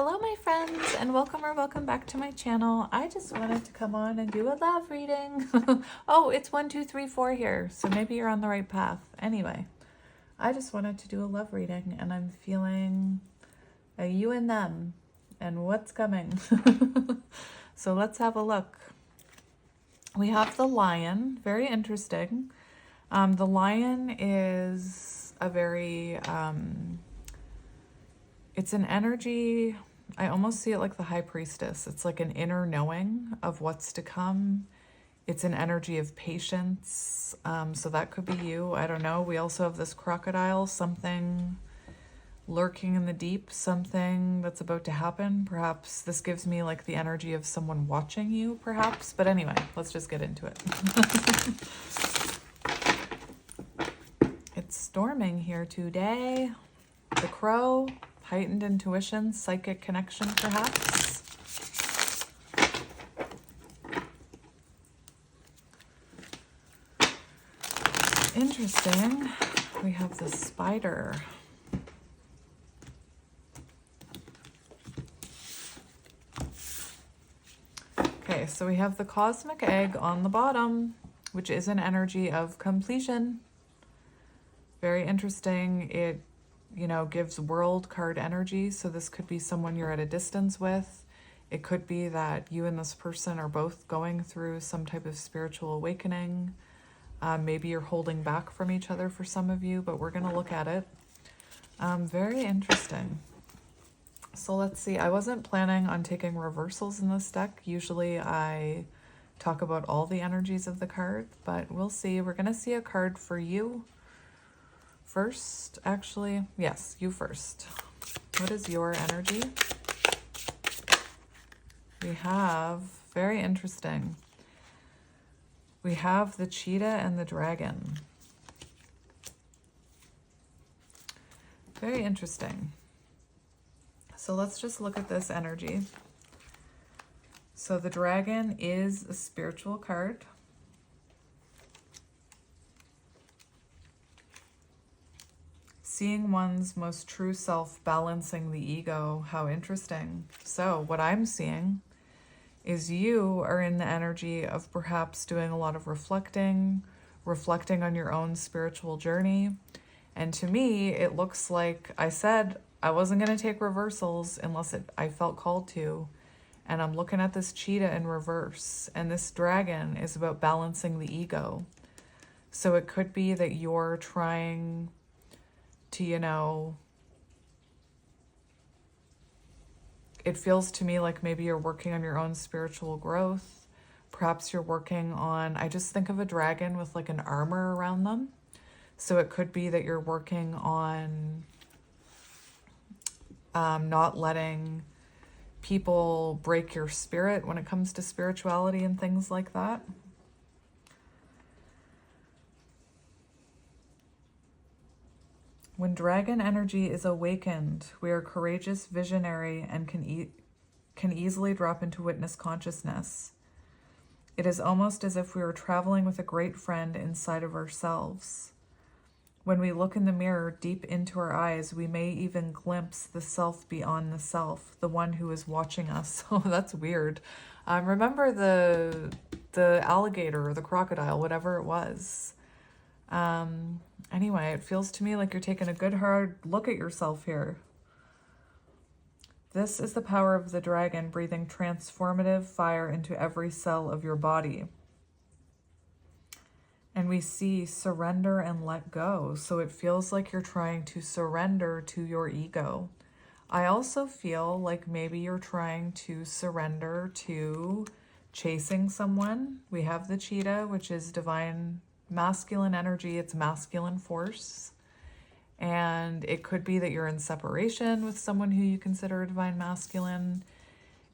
Hello my friends, and welcome or welcome back to my channel. I just wanted to come on and do a love reading. Oh, it's 1, 2, 3, 4 here, so maybe you're on the right path. Anyway, I just wanted to do a love reading, and I'm feeling a you and them and what's coming. So let's have a look. We have the Lion, very interesting. The Lion is a very it's an energy, I almost see it like the High Priestess. It's like an inner knowing of what's to come. It's an energy of patience. So that could be you. I don't know. We also have this crocodile, something lurking in the deep, something that's about to happen. Perhaps this gives me like the energy of someone watching you, perhaps. But anyway, let's just get into it. It's storming here today. The crow. Heightened intuition, psychic connection, perhaps. Interesting. We have the spider. Okay, so we have the cosmic egg on the bottom, which is an energy of completion. Very interesting. It gives world card energy. So this could be someone you're at a distance with. It could be that you and this person are both going through some type of spiritual awakening. Maybe you're holding back from each other for some of you, but we're going to look at it. Very interesting. So let's see. I wasn't planning on taking reversals in this deck. Usually I talk about all the energies of the card, but we'll see. We're going to see a card for you first, actually. Yes, you first. What is your energy? We have, very interesting. We have the cheetah and the dragon. Very interesting. So let's just look at this energy. So the dragon is a spiritual card. Seeing one's most true self, balancing the ego. How interesting. So what I'm seeing is you are in the energy of perhaps doing a lot of reflecting on your own spiritual journey. And to me, it looks like I said I wasn't going to take reversals unless I felt called to. And I'm looking at this cheetah in reverse. And this dragon is about balancing the ego. So it could be that you're trying to, it feels to me like maybe you're working on your own spiritual growth. Perhaps you're working on, I just think of a dragon with like an armor around them. So it could be that you're working on not letting people break your spirit when it comes to spirituality and things like that. When dragon energy is awakened, we are courageous, visionary, and can easily drop into witness consciousness. It is almost as if we were traveling with a great friend inside of ourselves. When we look in the mirror deep into our eyes, we may even glimpse the self beyond the self, the one who is watching us. Oh, that's weird. Remember the alligator or the crocodile, whatever it was. Anyway, it feels to me like you're taking a good hard look at yourself here. This is the power of the dragon, breathing transformative fire into every cell of your body. And we see surrender and let go. So it feels like you're trying to surrender to your ego. I also feel like maybe you're trying to surrender to chasing someone. We have the cheetah, which is divine masculine energy. It's masculine force. And it could be that you're in separation with someone who you consider a divine masculine.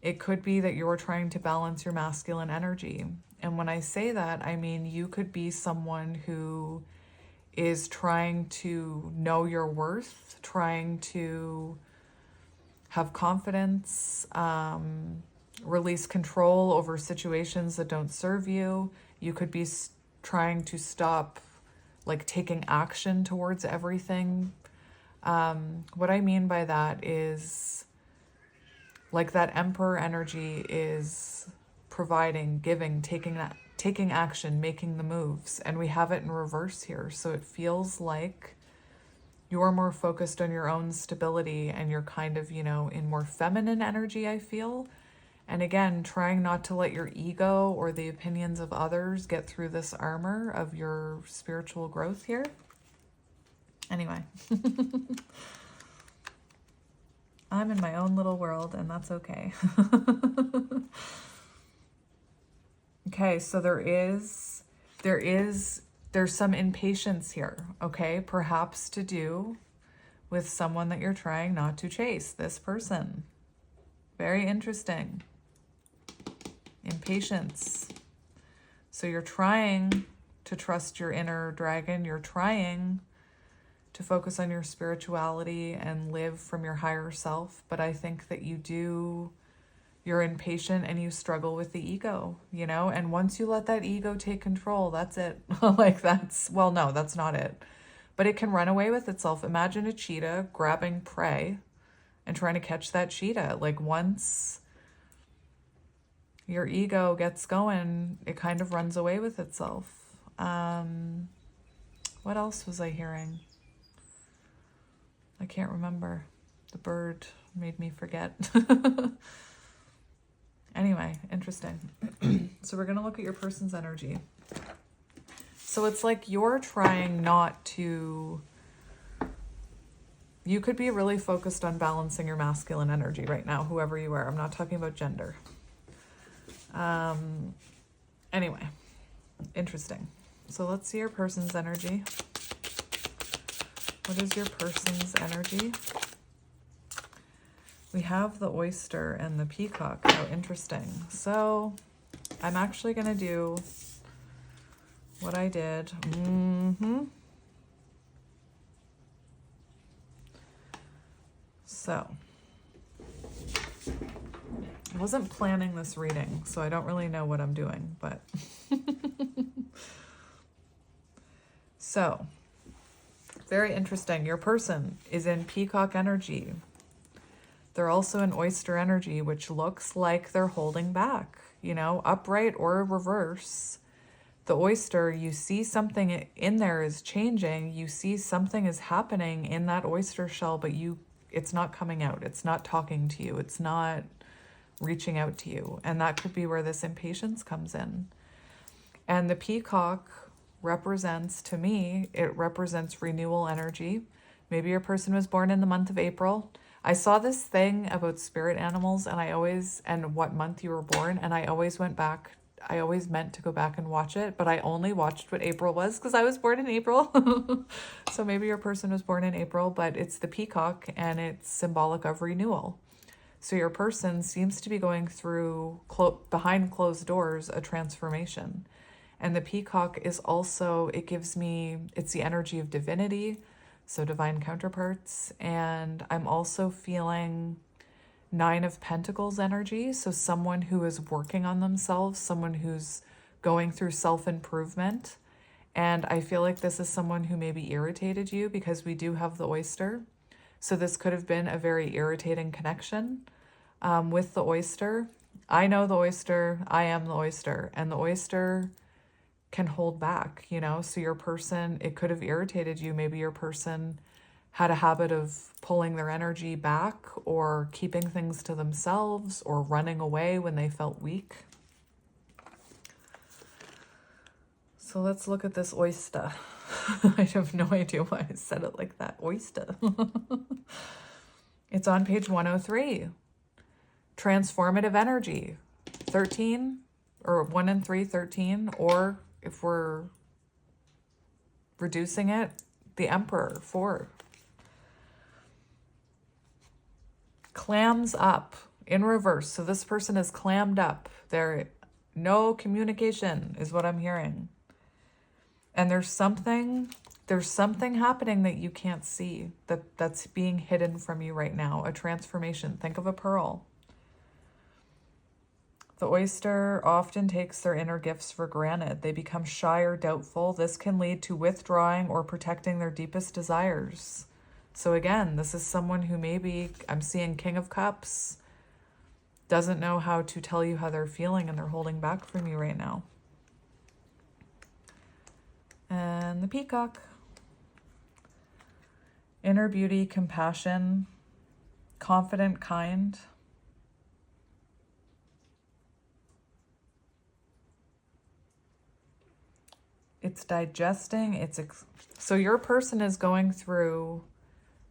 It could be that you're trying to balance your masculine energy. And when I say that, I mean you could be someone who is trying to know your worth, trying to have confidence, release control over situations that don't serve you. You could be trying to stop like taking action towards everything. What I mean by that is Like that Emperor energy is providing, giving, taking action, making the moves. And we have it in reverse here. So it feels like you're more focused on your own stability and you're kind of, in more feminine energy, I feel. And again, trying not to let your ego or the opinions of others get through this armor of your spiritual growth here. Anyway, I'm in my own little world and that's okay. Okay, so there's some impatience here, okay? Perhaps to do with someone that you're trying not to chase, this person. Very interesting. Impatience. So you're trying to trust your inner dragon. You're trying to focus on your spirituality and live from your higher self. But I think that you're impatient and you struggle with the ego, and once you let that ego take control, that's it. No, that's not it. But it can run away with itself. Imagine a cheetah grabbing prey and trying to catch that cheetah. Like once your ego gets going, it kind of runs away with itself. What else was I hearing? I can't remember. The bird made me forget. Anyway, interesting. So we're going to look at your person's energy. So it's like you're trying not to... You could be really focused on balancing your masculine energy right now, whoever you are. I'm not talking about gender. Anyway, interesting. So let's see your person's energy. What is your person's energy? We have the oyster and the peacock. How interesting. So I'm actually going to do what I did. So I wasn't planning this reading, so I don't really know what I'm doing, but so very interesting. Your person is in peacock energy. They're also in oyster energy, which looks like they're holding back, upright or reverse. The oyster, you see something in there is changing. You see something is happening in that oyster shell, but it's not coming out. It's not talking to you. It's not reaching out to you. And that could be where this impatience comes in. And the peacock represents, to me, it represents renewal energy. Maybe your person was born in the month of April. I saw this thing about spirit animals and what month you were born, and I always meant to go back and watch it, but I only watched what April was because I was born in April. So maybe your person was born in April, but it's the peacock and it's symbolic of renewal. So your person seems to be going through, behind closed doors, a transformation. And the peacock is also, it's the energy of divinity, so divine counterparts. And I'm also feeling 9 of Pentacles energy. So someone who is working on themselves, someone who's going through self-improvement. And I feel like this is someone who maybe irritated you because we do have the oyster. So this could have been a very irritating connection with the oyster. I know the oyster, I am the oyster, and the oyster can hold back, so your person, it could have irritated you. Maybe your person had a habit of pulling their energy back or keeping things to themselves or running away when they felt weak. So let's look at this oyster. I have no idea why I said it like that. Oyster. It's on page 103. Transformative energy. 13 or 1 and 3, 13, or if we're reducing it, the Emperor, 4. Clams up in reverse. So this person is clammed up. No communication is what I'm hearing. And there's something happening that you can't see, that's being hidden from you right now. A transformation. Think of a pearl. The oyster often takes their inner gifts for granted. They become shy or doubtful. This can lead to withdrawing or protecting their deepest desires. So again, this is someone who maybe, I'm seeing King of Cups, doesn't know how to tell you how they're feeling, and they're holding back from you right now. And the Peacock. Inner beauty, compassion, confident, kind. It's digesting. So your person is going through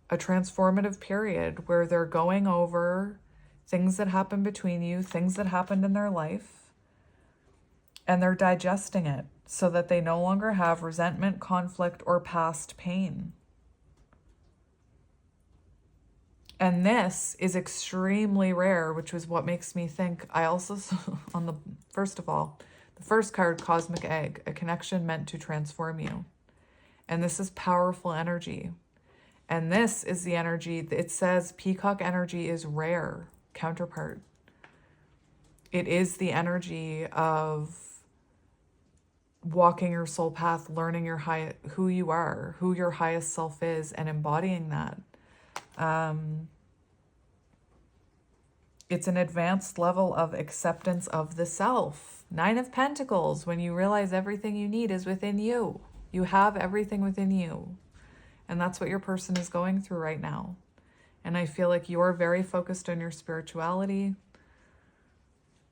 a transformative period where they're going over things that happened between you, things that happened in their life, and they're digesting it so that they no longer have resentment, conflict, or past pain. And this is extremely rare, which was what makes me think. I also, first of all, the first card, Cosmic Egg, a connection meant to transform you. And this is powerful energy. And this is the energy, it says Peacock energy is rare, counterpart. It is the energy of walking your soul path, learning who you are, who your highest self is, and embodying that. It's an advanced level of acceptance of the self. 9 of Pentacles, when you realize everything you need is within you. You have everything within you. And that's what your person is going through right now. And I feel like you're very focused on your spirituality,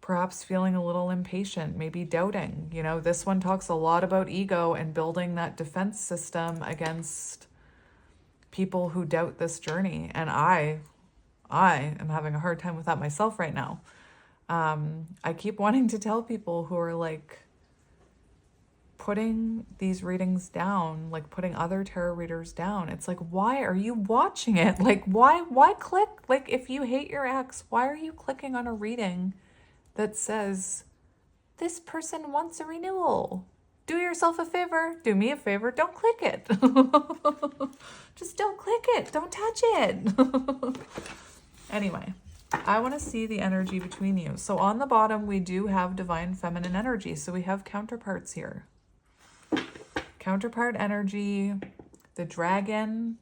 perhaps feeling a little impatient, maybe doubting. You know, this one talks a lot about ego and building that defense system against people who doubt this journey. And I am having a hard time with that myself right now. I keep wanting to tell people who are like putting these readings down, like putting other tarot readers down. It's like, why are you watching it? Like, why click? Like, if you hate your ex, why are you clicking on a reading that says, this person wants a renewal? Do yourself a favor. Do me a favor. Don't click it. Just don't click it. Don't touch it. Anyway, I want to see the energy between you. So on the bottom, we do have divine feminine energy. So we have counterparts here. Counterpart energy, the dragon,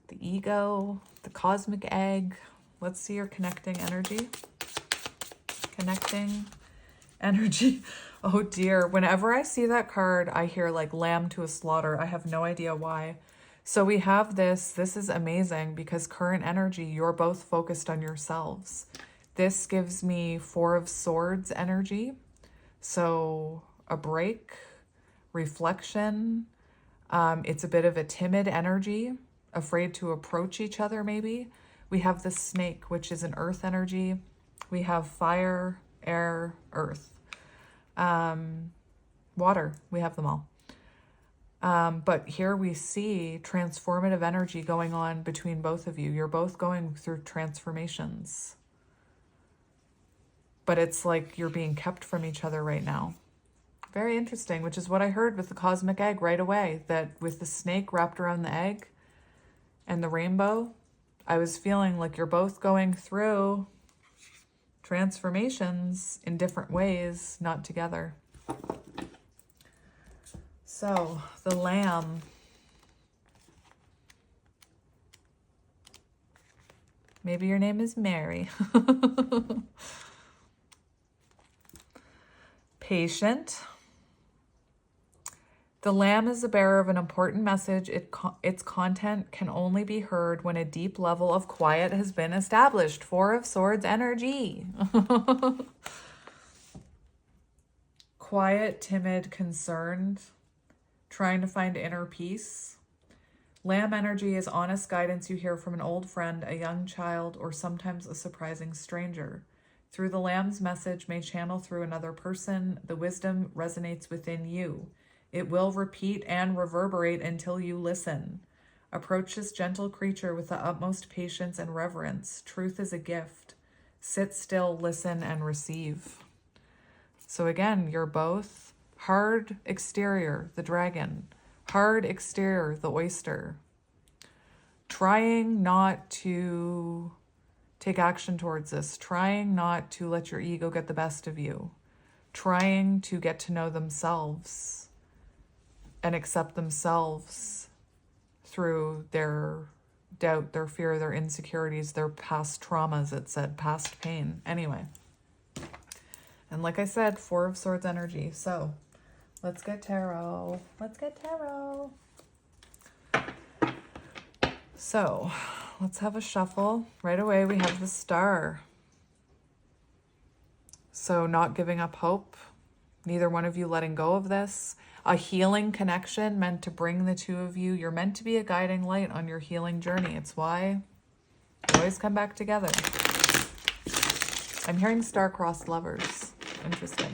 the ego, the cosmic egg. Let's see your connecting energy. Connecting energy. Oh dear. Whenever I see that card, I hear like lamb to a slaughter. I have no idea why. So we have this. This is amazing because current energy, you're both focused on yourselves. This gives me 4 of Swords energy. So a break, reflection. It's a bit of a timid energy, afraid to approach each other maybe. We have the snake, which is an earth energy. We have fire, air, earth. Water, we have them all. But here we see transformative energy going on between both of you. You're both going through transformations. But it's like you're being kept from each other right now. Very interesting, which is what I heard with the cosmic egg right away, that with the snake wrapped around the egg and the rainbow, I was feeling like you're both going through transformations in different ways, not together. So, the lamb. Maybe your name is Mary. Patient. The lamb is the bearer of an important message. Its content can only be heard when a deep level of quiet has been established. 4 of Swords energy. Quiet, timid, concerned, trying to find inner peace. Lamb energy is honest guidance you hear from an old friend, a young child, or sometimes a surprising stranger. Through the lamb's message may channel through another person. The wisdom resonates within you. It will repeat and reverberate until you listen. Approach this gentle creature with the utmost patience and reverence. Truth is a gift. Sit still, listen, and receive. So again, you're both hard exterior, the dragon. Hard exterior, the oyster. Trying not to take action towards this. Trying not to let your ego get the best of you. Trying to get to know themselves and accept themselves through their doubt, their fear, their insecurities, their past traumas, it said, past pain. Anyway. And like I said, Four of Swords energy. So let's get tarot. Let's get tarot. So let's have a shuffle. Right away, we have the Star. So not giving up hope. Neither one of you letting go of this. A healing connection meant to bring the two of you. You're meant to be a guiding light on your healing journey. It's why you always come back together. I'm hearing star-crossed lovers. Interesting.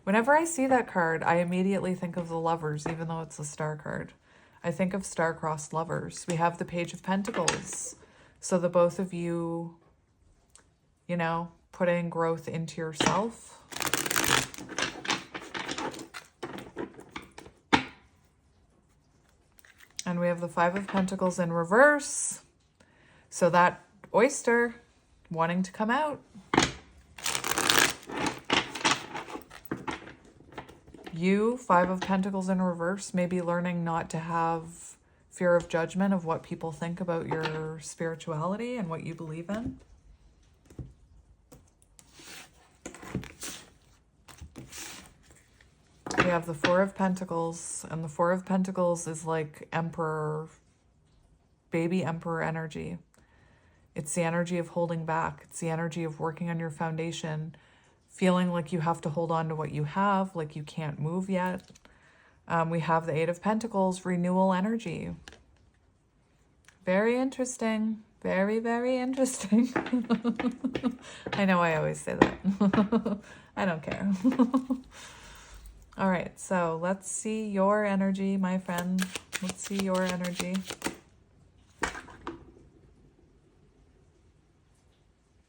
Whenever I see that card, I immediately think of the Lovers, even though it's a star card. I think of star-crossed lovers. We have the Page of Pentacles. So the both of you, you know, putting growth into yourself. And we have the Five of Pentacles in reverse. So that oyster wanting to come out. You, Five of Pentacles in reverse, may be learning not to have fear of judgment of what people think about your spirituality and what you believe in. We have the Four of Pentacles, and the Four of Pentacles is like Emperor, baby Emperor energy. It's the energy of holding back. It's the energy of working on your foundation, feeling like you have to hold on to what you have, like you can't move yet. We have the Eight of Pentacles, renewal energy. Very interesting. Very, very interesting. I know I always say that. I don't care. All right, so let's see your energy, my friend. Let's see your energy.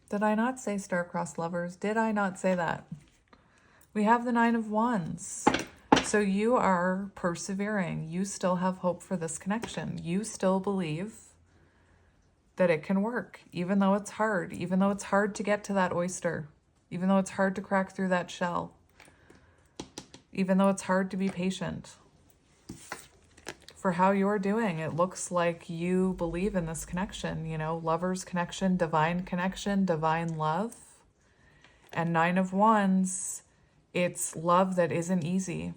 Did I not say star-crossed lovers? Did I not say that? We have the Nine of Wands. So you are persevering. You still have hope for this connection. You still believe that it can work, even though it's hard, even though it's hard to get to that oyster, even though it's hard to crack through that shell, even though it's hard to be patient. For how you're doing, it looks like you believe in this connection, you know, lover's connection, divine love. And Nine of Wands, it's love that isn't easy.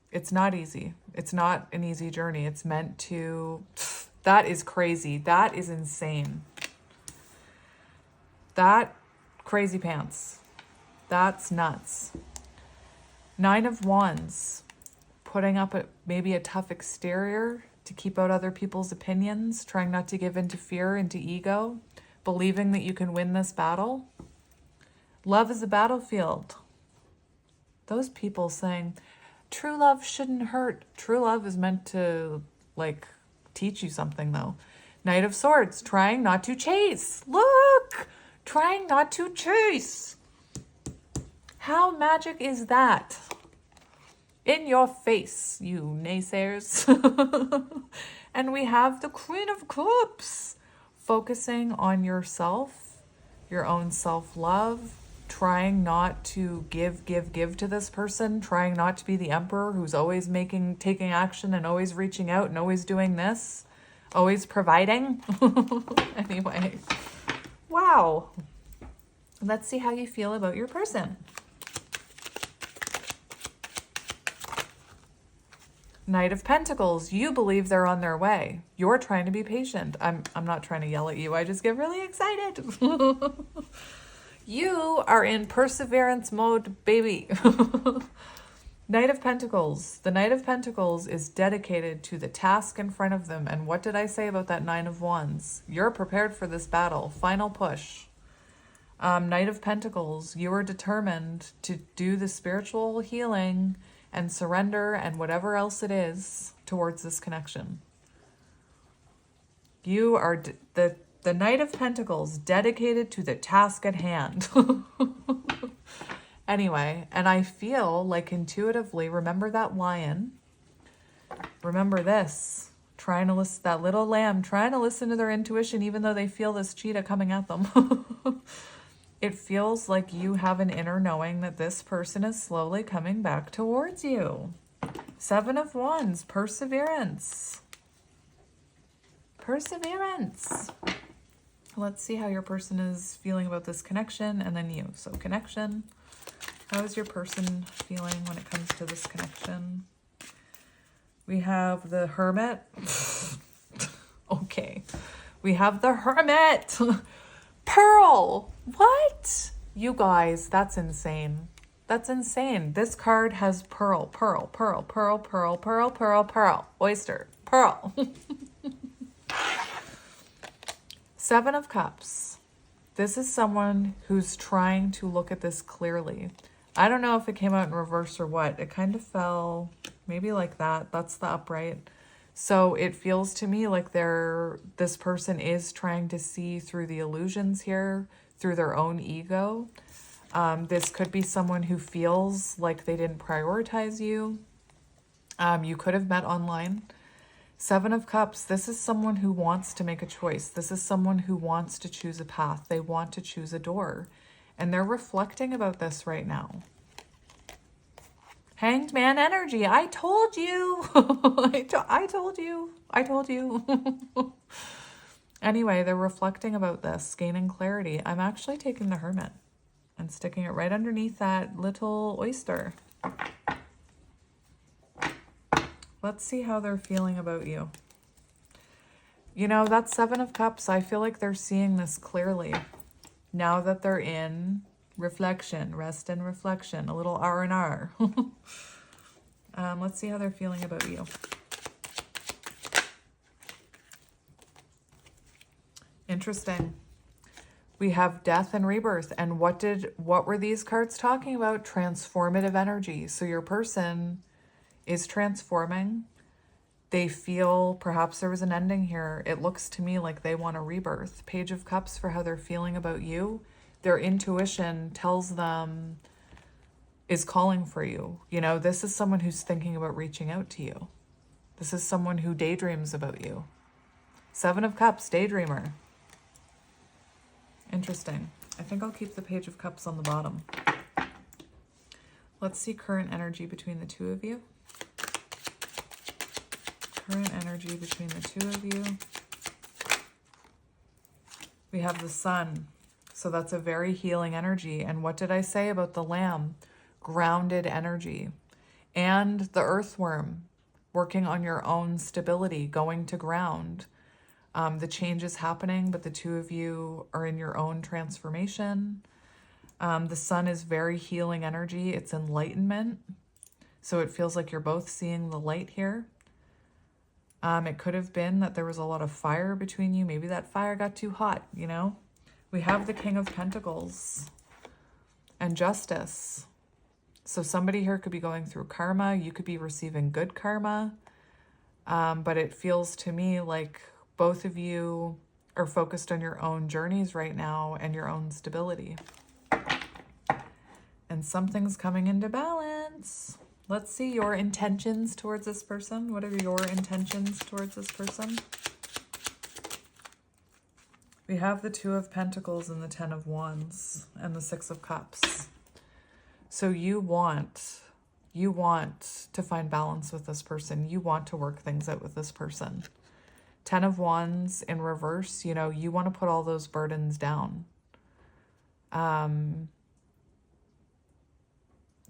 It's not easy. It's not an easy journey. It's meant to, that is crazy. That is insane. That crazy pants. That's nuts. Nine of Wands, putting up maybe a tough exterior to keep out other people's opinions, trying not to give into fear, into ego, believing that you can win this battle. Love is a battlefield. Those people saying, true love shouldn't hurt. True love is meant to, like, teach you something, though. Knight of Swords, trying not to chase. Look! Trying not to chase. How magic is that? In your face, you naysayers. And we have the Queen of Cups, focusing on yourself, your own self-love, trying not to give to this person, trying not to be the emperor who's always taking action and always reaching out and always doing this, always providing. Anyway, wow. Let's see how you feel about your person. Knight of Pentacles, you believe they're on their way. You're trying to be patient. I'm not trying to yell at you. I just get really excited. You are in perseverance mode, baby. Knight of Pentacles. The Knight of Pentacles is dedicated to the task in front of them. And what did I say about that Nine of Wands? You're prepared for this battle. Final push. Knight of Pentacles, you are determined to do the spiritual healing and surrender and whatever else it is towards this connection. You are the Knight of Pentacles, dedicated to the task at hand. Anyway, and I feel like intuitively, remember that lion? Remember this, trying to listen, that little lamb, trying to listen to their intuition even though they feel this cheetah coming at them. It feels like you have an inner knowing that this person is slowly coming back towards you. Seven of Wands, perseverance. Perseverance. Let's see how your person is feeling about this connection, and then you. So connection. How is your person feeling when it comes to this connection? We have the Hermit. Okay. We have the Hermit. Pearl. What? You guys, that's insane. That's insane. This card has pearl, pearl, pearl, pearl, pearl, pearl, pearl, pearl, oyster, pearl. Seven of Cups. This is someone who's trying to look at this clearly. I don't know if it came out in reverse or what. It kind of fell maybe like that. That's the upright. So it feels to me like this person is trying to see through the illusions here, through their own ego. This could be someone who feels like they didn't prioritize you. You could have met online. Seven of Cups, this is someone who wants to make a choice. This is someone who wants to choose a path. They want to choose a door. And they're reflecting about this right now. Hanged Man energy. I told you. I told you. I told you. Anyway, they're reflecting about this, gaining clarity. I'm actually taking the Hermit and sticking it right underneath that little oyster. Let's see how they're feeling about you. You know, that Seven of Cups, I feel like they're seeing this clearly. Now that they're in reflection, rest and reflection, a little R&R. Let's see how they're feeling about you. Interesting. We have death and rebirth. And what were these cards talking about? Transformative energy. So your person is transforming. They feel perhaps there was an ending here. It looks to me like they want a rebirth. Page of Cups for how they're feeling about you. Their intuition tells them, is calling for you. You know, this is someone who's thinking about reaching out to you. This is someone who daydreams about you. Seven of Cups, daydreamer. Interesting. I think I'll keep the Page of Cups on the bottom. Let's see current energy between the two of you. Current energy between the two of you. We have the Sun. So that's a very healing energy. And what did I say about the Lamb? Grounded energy. And the Earthworm, working on your own stability, going to ground. The change is happening, but the two of you are in your own transformation. The Sun is very healing energy. It's enlightenment. So it feels like you're both seeing the light here. It could have been that there was a lot of fire between you. Maybe that fire got too hot, you know? We have the King of Pentacles and Justice. So somebody here could be going through karma. You could be receiving good karma. But it feels to me like both of you are focused on your own journeys right now and your own stability. And something's coming into balance. Let's see your intentions towards this person. What are your intentions towards this person? We have the Two of Pentacles and the Ten of Wands and the Six of Cups. So you want to find balance with this person. You want to work things out with this person. Ten of Wands in reverse, you know, you want to put all those burdens down.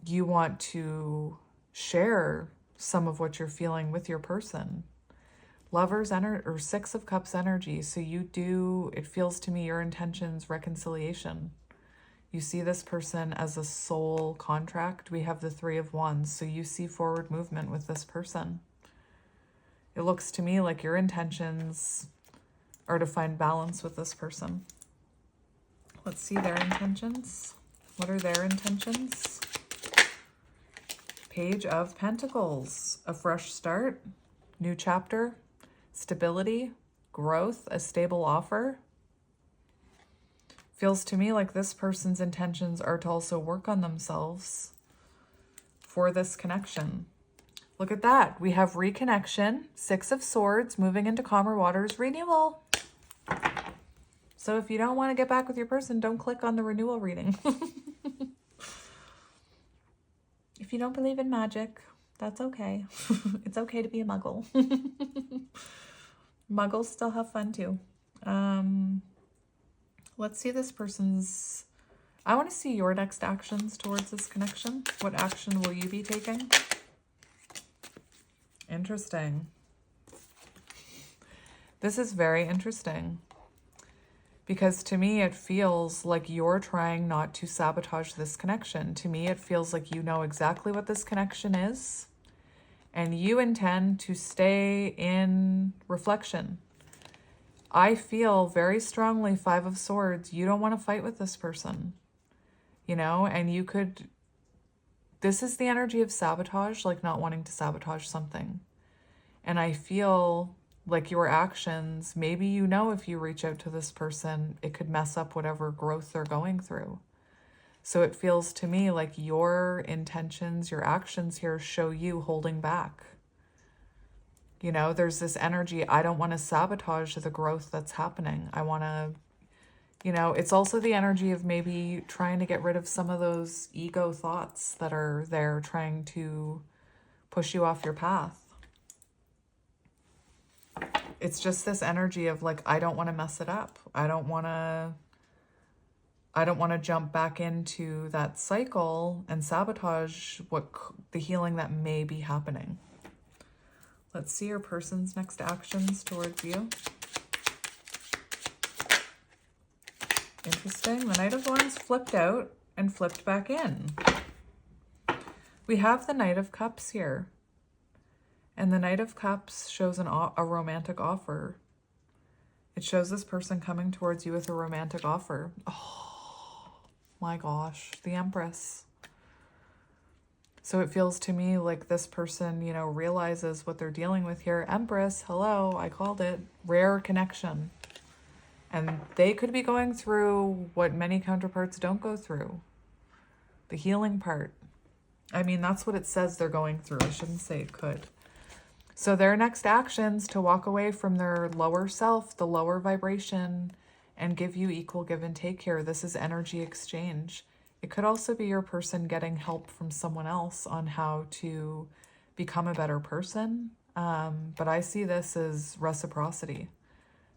You want to share some of what you're feeling with your person. Lover's energy or Six of Cups energy. So it feels to me your intention's reconciliation. You see this person as a soul contract. We have the Three of Wands. So you see forward movement with this person. It looks to me like your intentions are to find balance with this person. Let's see their intentions. What are their intentions? Page of Pentacles, a fresh start, new chapter, stability, growth, a stable offer. Feels to me like this person's intentions are to also work on themselves for this connection. Look at that. We have reconnection, Six of Swords, moving into calmer waters, renewal. So if you don't want to get back with your person, don't click on the renewal reading. If you don't believe in magic, that's okay. It's okay to be a muggle. Muggles still have fun too. Let's see this person's... I want to see your next actions towards this connection. What action will you be taking? Interesting. This is very interesting. Because to me, it feels like you're trying not to sabotage this connection. To me, it feels like you know exactly what this connection is, and you intend to stay in reflection. I feel very strongly, Five of Swords, you don't want to fight with this person, you know, and you could, this is the energy of sabotage, like not wanting to sabotage something. And I feel like your actions, maybe you know if you reach out to this person, it could mess up whatever growth they're going through. So it feels to me like your intentions, your actions here show you holding back. You know, there's this energy, I don't want to sabotage the growth that's happening. I want to, you know, it's also the energy of maybe trying to get rid of some of those ego thoughts that are there trying to push you off your path. It's just this energy of like, I don't want to mess it up. I don't want to jump back into that cycle and sabotage the healing that may be happening. Let's see your person's next actions towards you. Interesting. The Knight of Wands flipped out and flipped back in. We have the Knight of Cups here. And the Knight of Cups shows a romantic offer. It shows this person coming towards you with a romantic offer. Oh my gosh, the Empress. So it feels to me like this person, you know, realizes what they're dealing with here. Empress, hello, I called it. Rare connection. And they could be going through what many counterparts don't go through. The healing part. I mean, that's what it says they're going through. I shouldn't say it could. So their next actions to walk away from their lower self, the lower vibration, and give you equal give and take here. This is energy exchange. It could also be your person getting help from someone else on how to become a better person. But I see this as reciprocity.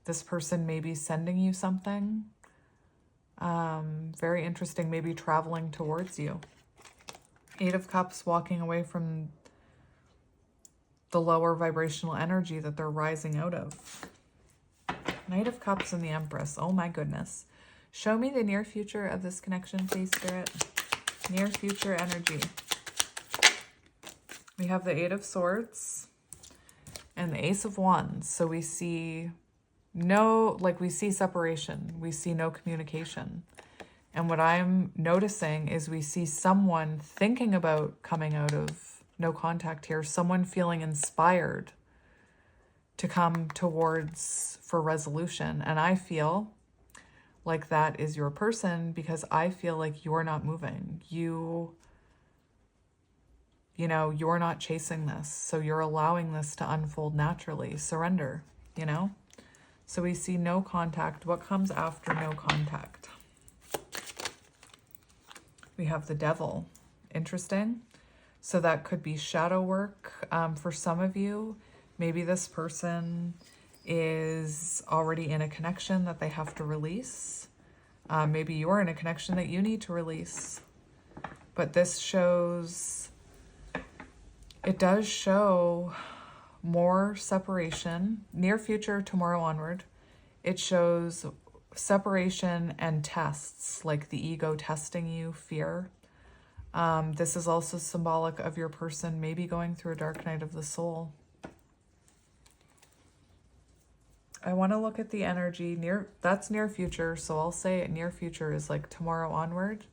This person may be sending you something. Very interesting, maybe traveling towards you. Eight of Cups walking away from the lower vibrational energy that they're rising out of. Knight of Cups and the Empress. Oh my goodness. Show me the near future of this connection, please, Spirit. Near future energy. We have the Eight of Swords and the Ace of Wands. So we see we see separation. We see no communication. And what I'm noticing is we see someone thinking about coming out of no contact here, someone feeling inspired to come towards for resolution. And I feel like that is your person because I feel like you're not moving. You know, you're not chasing this. So you're allowing this to unfold naturally. Surrender, you know? So we see no contact. What comes after no contact? We have the Devil. Interesting. So that could be shadow work. For some of you, maybe this person is already in a connection that they have to release. Maybe you're in a connection that you need to release. But this shows, it does show more separation. Near future, tomorrow onward. It shows separation and tests, like the ego testing you, fear. This is also symbolic of your person maybe going through a dark night of the soul. I want to look at the energy that's near future. So I'll say near future is like tomorrow onward.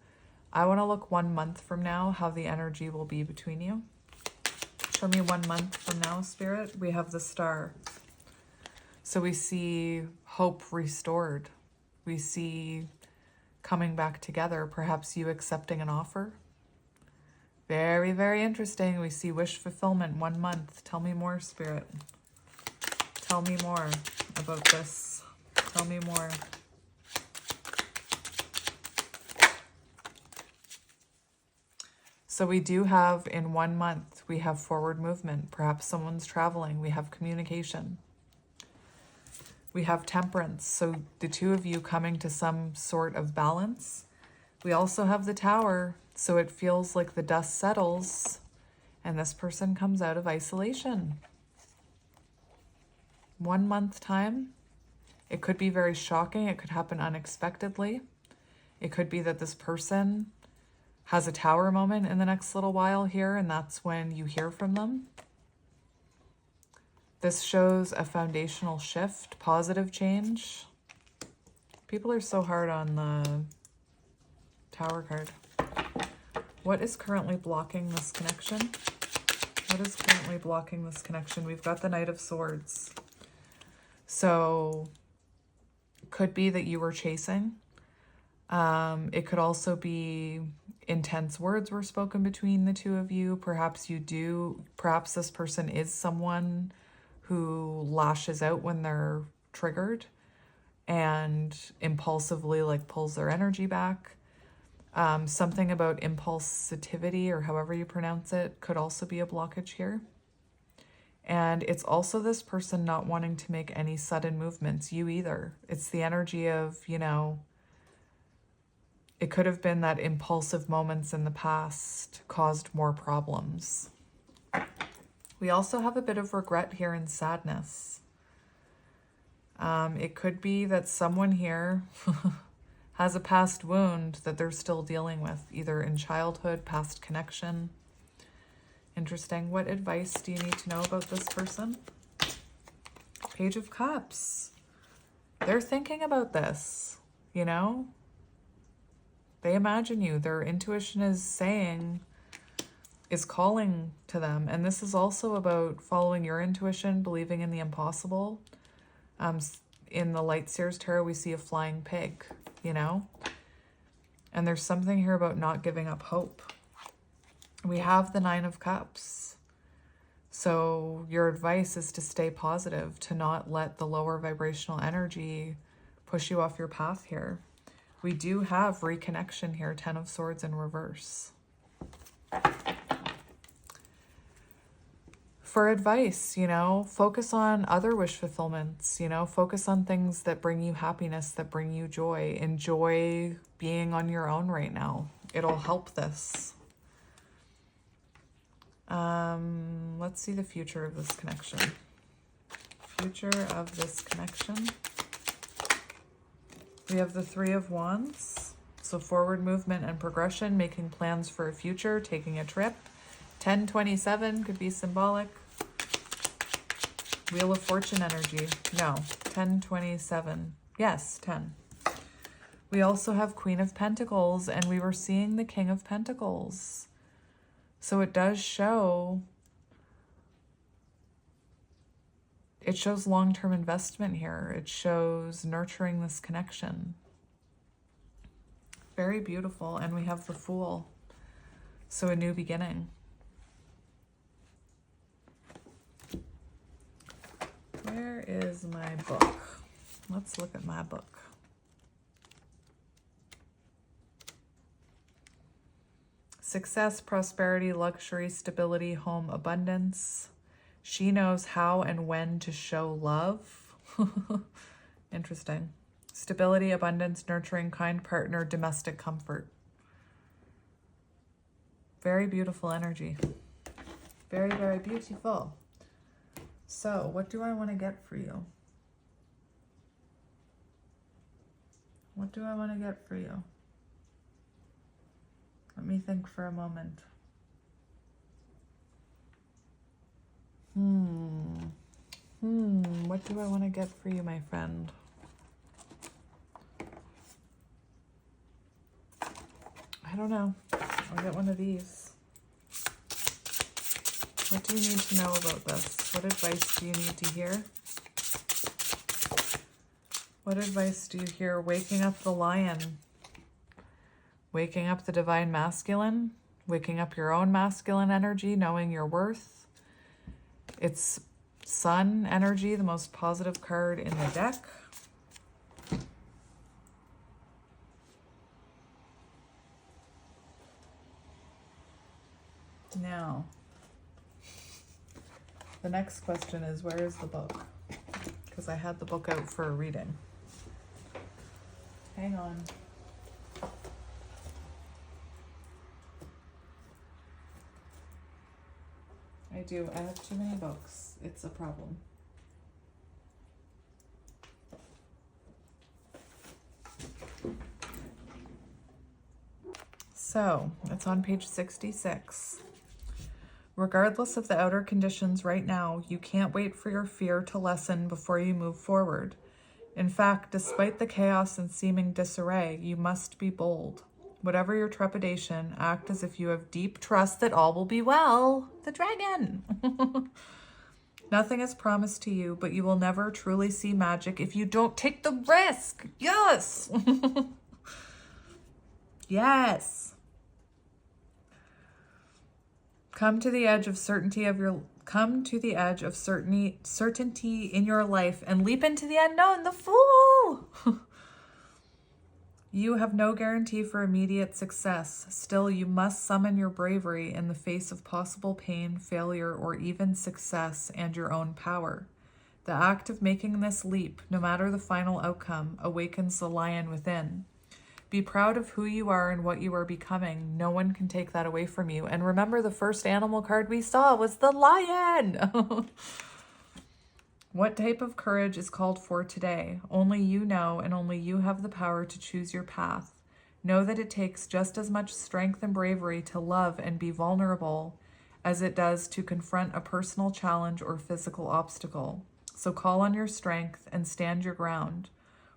I want to look 1 month from now, how the energy will be between you. Show me 1 month from now, Spirit. We have the Star. So we see hope restored. We see coming back together, perhaps you accepting an offer. Very, very interesting. We see wish fulfillment 1 month. Tell me more, Spirit. Tell me more about this. Tell me more. So we do have in 1 month, we have forward movement. Perhaps someone's traveling. We have communication. We have Temperance, so the two of you coming to some sort of balance. We also have the Tower, so it feels like the dust settles and this person comes out of isolation. 1 month time. It could be very shocking. It could happen unexpectedly. It could be that this person has a Tower moment in the next little while here, and that's when you hear from them. This shows a foundational shift, positive change. People are so hard on the Tower card. What is currently blocking this connection? What is currently blocking this connection? We've got the Knight of Swords. So, could be that you were chasing. It could also be intense words were spoken between the two of you. Perhaps you do. Perhaps this person is someone who lashes out when they're triggered and impulsively like pulls their energy back. Something about impulsivity, or however you pronounce it, could also be a blockage here. And it's also this person not wanting to make any sudden movements, you either. It's the energy of, you know, it could have been that impulsive moments in the past caused more problems. We also have a bit of regret here and sadness. It could be that someone here has a past wound that they're still dealing with, either in childhood, past connection. Interesting. What advice do you need to know about this person? Page of Cups. They're thinking about this, you know? They imagine you. Their intuition is saying, is calling to them. And this is also about following your intuition, believing in the impossible. In the Light Seers Tarot, we see a flying pig, you know? And there's something here about not giving up hope. We have the Nine of Cups. So your advice is to stay positive, to not let the lower vibrational energy push you off your path here. We do have reconnection here, Ten of Swords in reverse. For advice, you know, focus on other wish fulfillments, you know, focus on things that bring you happiness, that bring you joy. Enjoy being on your own right now. It'll help this. Let's see the future of this connection. Future of this connection. We have the Three of Wands. So forward movement and progression, making plans for a future, taking a trip. 1027 could be symbolic. Wheel of Fortune energy. No, 1027. Yes, 10. We also have Queen of Pentacles, and we were seeing the King of Pentacles. So it does show, it shows long-term investment here. It shows nurturing this connection. Very beautiful. And we have the Fool. So a new beginning. Where is my book? Let's look at my book. Success, prosperity, luxury, stability, home, abundance. She knows how and when to show love. Interesting. Stability, abundance, nurturing, kind partner, domestic comfort. Very beautiful energy. Very, very beautiful. So, what do I want to get for you? What do I want to get for you? Let me think for a moment. What do I want to get for you, my friend? I don't know. I'll get one of these. What do you need to know about this? What advice do you need to hear? What advice do you hear? Waking up the lion. Waking up the divine masculine. Waking up your own masculine energy, knowing your worth. It's Sun energy, the most positive card in the deck. Now, the next question is, where is the book? because I had the book out for a reading. Hang on. I do. I have too many books. It's a problem. So, it's on page 66. Regardless of the outer conditions right now, you can't wait for your fear to lessen before you move forward. In fact, despite the chaos and seeming disarray, you must be bold. Whatever your trepidation, act as if you have deep trust that all will be well. The dragon! Nothing is promised to you, but you will never truly see magic if you don't take the risk. Yes! Yes! Come to the edge of certainty in your life and leap into the unknown, the fool. You have no guarantee for immediate success. Still, you must summon your bravery in the face of possible pain, failure, or even success and your own power. The act of making this leap, no matter the final outcome, awakens the lion within. Be proud of who you are and what you are becoming. No one can take that away from you. And remember, the first animal card we saw was the lion. What type of courage is called for today? Only you know, and only you have the power to choose your path. Know that it takes just as much strength and bravery to love and be vulnerable as it does to confront a personal challenge or physical obstacle. So call on your strength and stand your ground.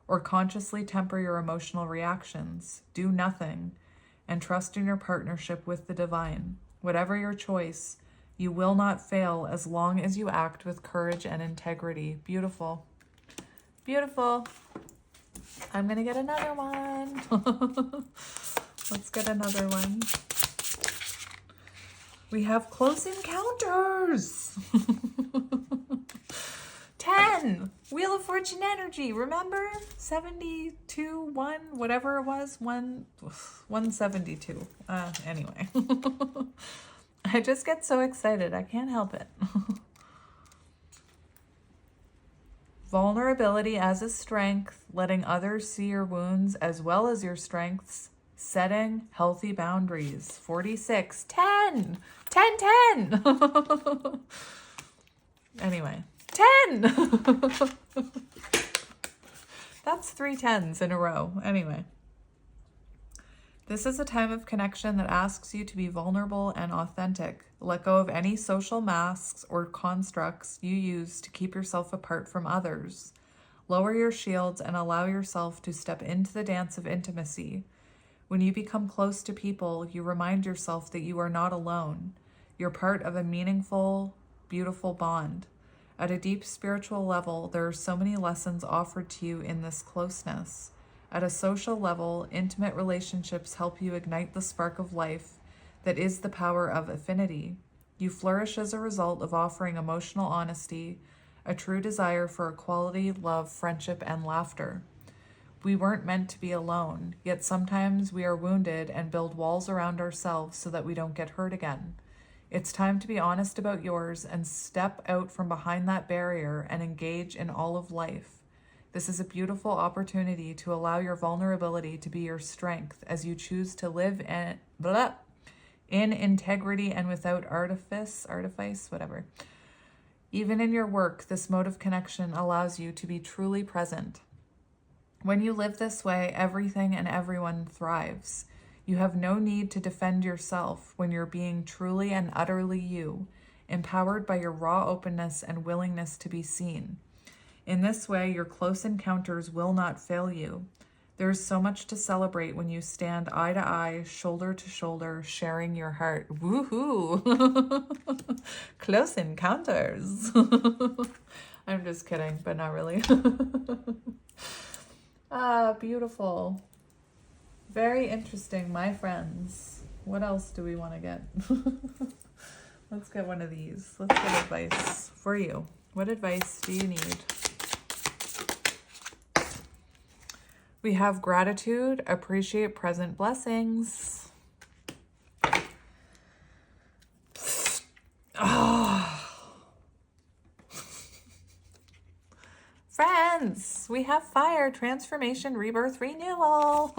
Or consciously temper your emotional reactions. Do nothing, and trust in your partnership with the divine. Whatever your choice, you will not fail as long as you act with courage and integrity. Beautiful. Beautiful. I'm going to get another one. Let's get another one. We have close encounters. 10. Wheel of Fortune energy. Remember? 72, 1, whatever it was. 172. Anyway. I just get so excited. I can't help it. Vulnerability as a strength. Letting others see your wounds as well as your strengths. Setting healthy boundaries. 46. 10. 10, 10. Anyway. 10! That's 3 10s in a row. Anyway. This is a time of connection that asks you to be vulnerable and authentic. Let go of any social masks or constructs you use to keep yourself apart from others. Lower your shields and allow yourself to step into the dance of intimacy. When you become close to people, you remind yourself that you are not alone. You're part of a meaningful, beautiful bond. At a deep spiritual level, there are so many lessons offered to you in this closeness. At a social level, intimate relationships help you ignite the spark of life that is the power of affinity. You flourish as a result of offering emotional honesty, a true desire for equality, love, friendship, and laughter. We weren't meant to be alone, yet sometimes we are wounded and build walls around ourselves so that we don't get hurt again. It's time to be honest about yours and step out from behind that barrier and engage in all of life. This is a beautiful opportunity to allow your vulnerability to be your strength as you choose to live in integrity and without artifice, whatever. Even in your work, this mode of connection allows you to be truly present. When you live this way, everything and everyone thrives. You have no need to defend yourself when you're being truly and utterly you, empowered by your raw openness and willingness to be seen. In this way, your close encounters will not fail you. There is so much to celebrate when you stand eye to eye, shoulder to shoulder, sharing your heart. Woohoo! Close encounters. I'm just kidding, but not really. Beautiful. Very interesting, my friends. What else do we want to get? Let's get one of these. Let's get advice for you. What advice do you need? We have gratitude, appreciate present blessings. elements. We have fire, transformation, rebirth, renewal.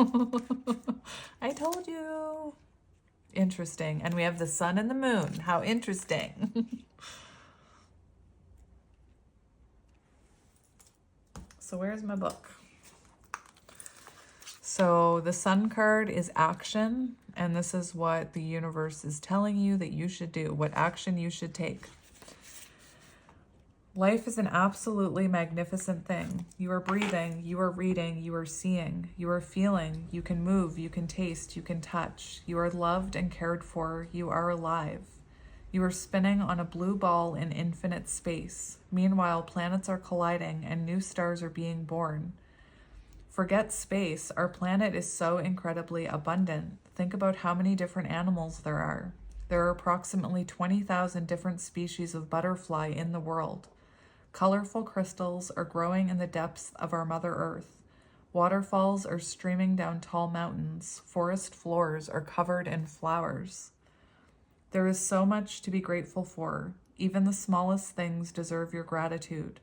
I told you. Interesting. And we have the sun and the moon. How interesting. So where's my book? So the sun card is action, and this is what the universe is telling you that you should do, what action you should take. Life is an absolutely magnificent thing. You are breathing, you are reading, you are seeing, you are feeling, you can move, you can taste, you can touch. You are loved and cared for, you are alive. You are spinning on a blue ball in infinite space. Meanwhile, planets are colliding and new stars are being born. Forget space. Our planet is so incredibly abundant. Think about how many different animals there are. There are approximately 20,000 different species of butterfly in the world. Colorful crystals are growing in the depths of our Mother Earth. Waterfalls are streaming down tall mountains. Forest floors are covered in flowers. There is so much to be grateful for. Even the smallest things deserve your gratitude.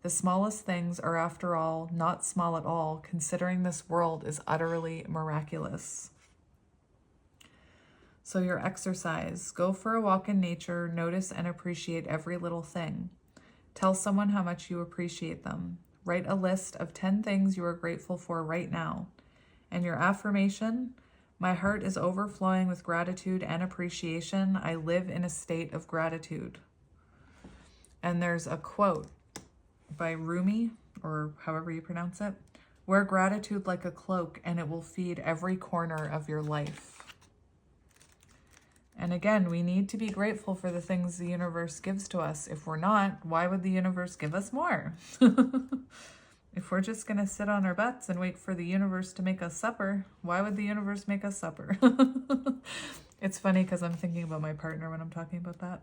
The smallest things are, after all, not small at all, considering this world is utterly miraculous. So your exercise. Go for a walk in nature. Notice and appreciate every little thing. Tell someone how much you appreciate them. Write a list of 10 things you are grateful for right now. And your affirmation: my heart is overflowing with gratitude and appreciation. I live in a state of gratitude. And there's a quote by Rumi, or however you pronounce it. Wear gratitude like a cloak, and it will feed every corner of your life. And again, we need to be grateful for the things the universe gives to us. If we're not, why would the universe give us more? If we're just going to sit on our butts and wait for the universe to make us supper, why would the universe make us supper? It's funny because I'm thinking about my partner when I'm talking about that.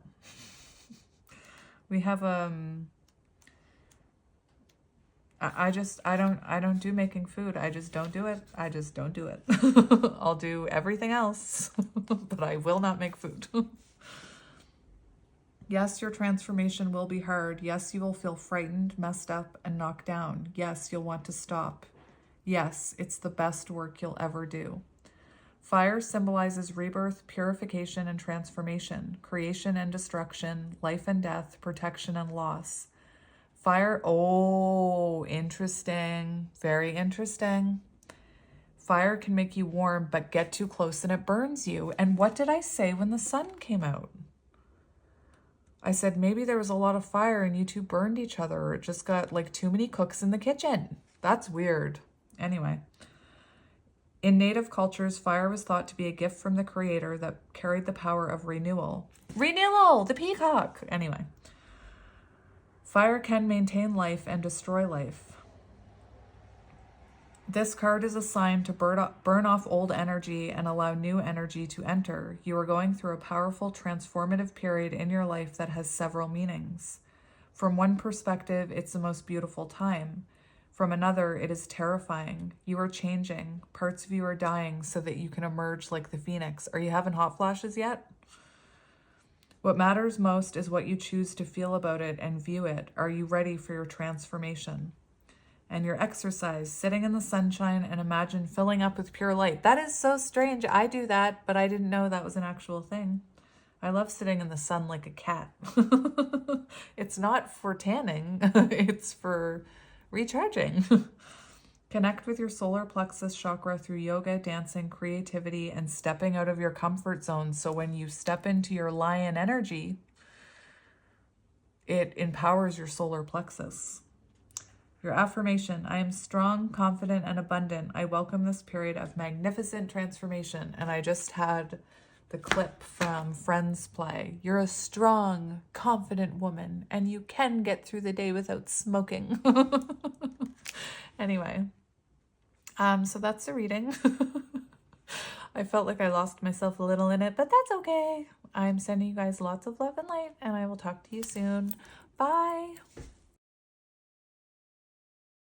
We have I don't do making food. I just don't do it. I just don't do it. I'll do everything else, but I will not make food. Yes, your transformation will be hard. Yes, you will feel frightened, messed up, and knocked down. Yes, you'll want to stop. Yes, it's the best work you'll ever do. Fire symbolizes rebirth, purification, and transformation, creation and destruction, life and death, protection and loss. Fire, oh, interesting, very interesting. Fire can make you warm, but get too close and it burns you. And what did I say when the sun came out? I said maybe there was a lot of fire and you two burned each other, or it just got like too many cooks in the kitchen. That's weird. Anyway, in native cultures, fire was thought to be a gift from the creator that carried the power of renewal. Renewal, the peacock. Anyway. Fire can maintain life and destroy life. This card is a sign to burn off old energy and allow new energy to enter. You are going through a powerful, transformative period in your life that has several meanings. From one perspective, it's the most beautiful time. From another, it is terrifying. You are changing. Parts of you are dying so that you can emerge like the phoenix. Are you having hot flashes yet? What matters most is what you choose to feel about it and view it. Are you ready for your transformation? And your exercise, sitting in the sunshine and imagine filling up with pure light. That is so strange. I do that, but I didn't know that was an actual thing. I love sitting in the sun like a cat. It's not for tanning. It's for recharging. Connect with your solar plexus chakra through yoga, dancing, creativity, and stepping out of your comfort zone. So when you step into your lion energy, it empowers your solar plexus. Your affirmation: I am strong, confident, and abundant. I welcome this period of magnificent transformation. And I just had the clip from Friends play. You're a strong, confident woman, and you can get through the day without smoking. Anyway, so that's the reading. I felt like I lost myself a little in it, but that's okay. I'm sending you guys lots of love and light, and I will talk to you soon. Bye.